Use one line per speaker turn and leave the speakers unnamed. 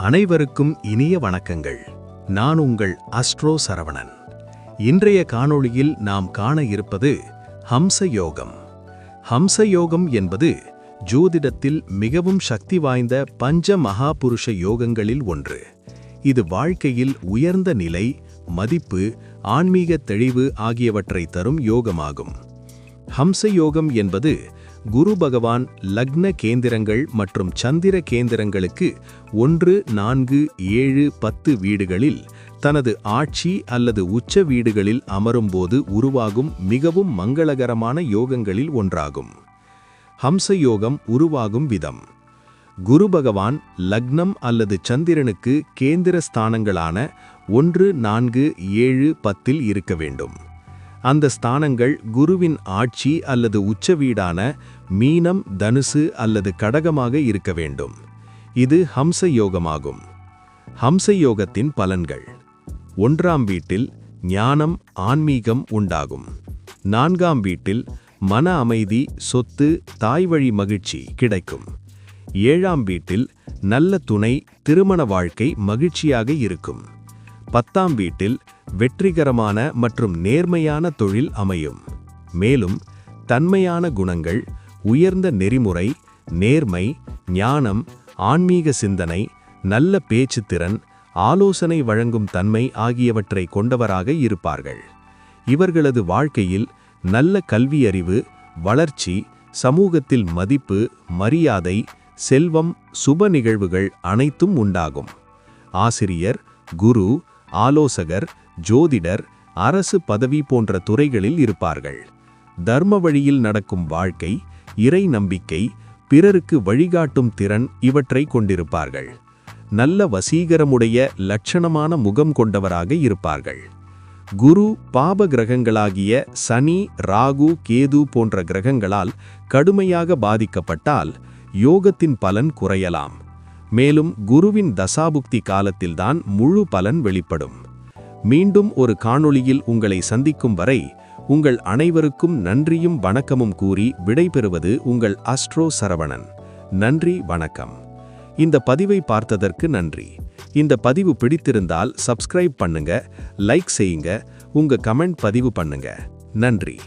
அனைவருக்கும் இனிய வணக்கங்கள். நான் உங்கள் அஸ்ட்ரோ சரவணன். இன்றைய காணொளியில் நாம் காண இருப்பது ஹம்சயோகம். ஹம்சயோகம் என்பது ஜோதிடத்தில் மிகவும் சக்தி வாய்ந்த பஞ்ச மகாபுருஷ யோகங்களில் ஒன்று. இது வாழ்க்கையில் உயர்ந்த நிலை, மதிப்பு, ஆன்மீக தெளிவு ஆகியவற்றை தரும் யோகமாகும். ஹம்சயோகம் என்பது குரு பகவான் லக்ன கேந்திரங்கள் மற்றும் சந்திர கேந்திரங்களுக்கு 1, 4, 7, 10 வீடுகளில் தனது ஆட்சி அல்லது உச்ச வீடுகளில் அமரும்போது உருவாகும் மிகவும் மங்களகரமான யோகங்களில் ஒன்றாகும். ஹம்சயோகம் உருவாகும் விதம்: குரு பகவான் லக்னம் அல்லது சந்திரனுக்கு கேந்திர ஸ்தானங்களான 1, 4, 7, 10 இருக்க வேண்டும். அந்த ஸ்தானங்கள் குருவின் ஆட்சி அல்லது உச்ச வீடான மீனம், தனுசு அல்லது கடகமாக இருக்க வேண்டும். இது ஹம்சயோகமாகும். ஹம்சயோகத்தின் பலன்கள்: 1ஆம் வீட்டில் ஞானம், ஆன்மீகம் உண்டாகும். 4ஆம் வீட்டில் மன அமைதி, சொத்து, தாய்வழி மகிழ்ச்சி கிடைக்கும். 7ஆம் வீட்டில் நல்ல துணை, திருமண வாழ்க்கை மகிழ்ச்சியாக இருக்கும். 10ஆம் வீட்டில் வெற்றிகரமான மற்றும் நேர்மையான தொழில் அமையும். மேலும் தன்மையான குணங்கள், உயர்ந்த நெறிமுறை, நேர்மை, ஞானம், ஆன்மீக சிந்தனை, நல்ல பேச்சுத்திறன், ஆலோசனை வழங்கும் தன்மை ஆகியவற்றை கொண்டவராக இருப்பார்கள். இவர்களது வாழ்க்கையில் நல்ல கல்வியறிவு, வளர்ச்சி, சமூகத்தில் மதிப்பு, மரியாதை, செல்வம், சுப நிகழ்வுகள் அனைத்தும் உண்டாகும். ஆசிரியர், குரு, ஆலோசகர், ஜோதிடர், அரசு பதவி போன்ற துறைகளில் இருப்பார்கள். தர்ம வழியில் நடக்கும் வாழ்க்கை, இறை நம்பிக்கை, பிறருக்கு வழிகாட்டும் திறன் இவற்றை கொண்டிருப்பார்கள். நல்ல வசீகரமுடைய லட்சணமான முகம் கொண்டவராக இருப்பார்கள். குரு பாப கிரகங்களாகிய சனி, ராகு, கேது போன்ற கிரகங்களால் கடுமையாக பாதிக்கப்பட்டால் யோகத்தின் பலன் குறையலாம். மேலும் குருவின் தசாபுக்தி காலத்தில்தான் முழு பலன் வெளிப்படும். மீண்டும் ஒரு காணொளியில் உங்களை சந்திக்கும் வரை உங்கள் அனைவருக்கும் நன்றியும் வணக்கமும் கூறி விடைபெறுவது உங்கள் அஸ்ட்ரோ சரவணன். நன்றி, வணக்கம். இந்த பதிவை பார்த்ததற்கு நன்றி. இந்த பதிவு பிடித்திருந்தால் சப்ஸ்கிரைப் பண்ணுங்க, லைக் செய்யுங்க, உங்க கமெண்ட் பதிவு பண்ணுங்க. நன்றி.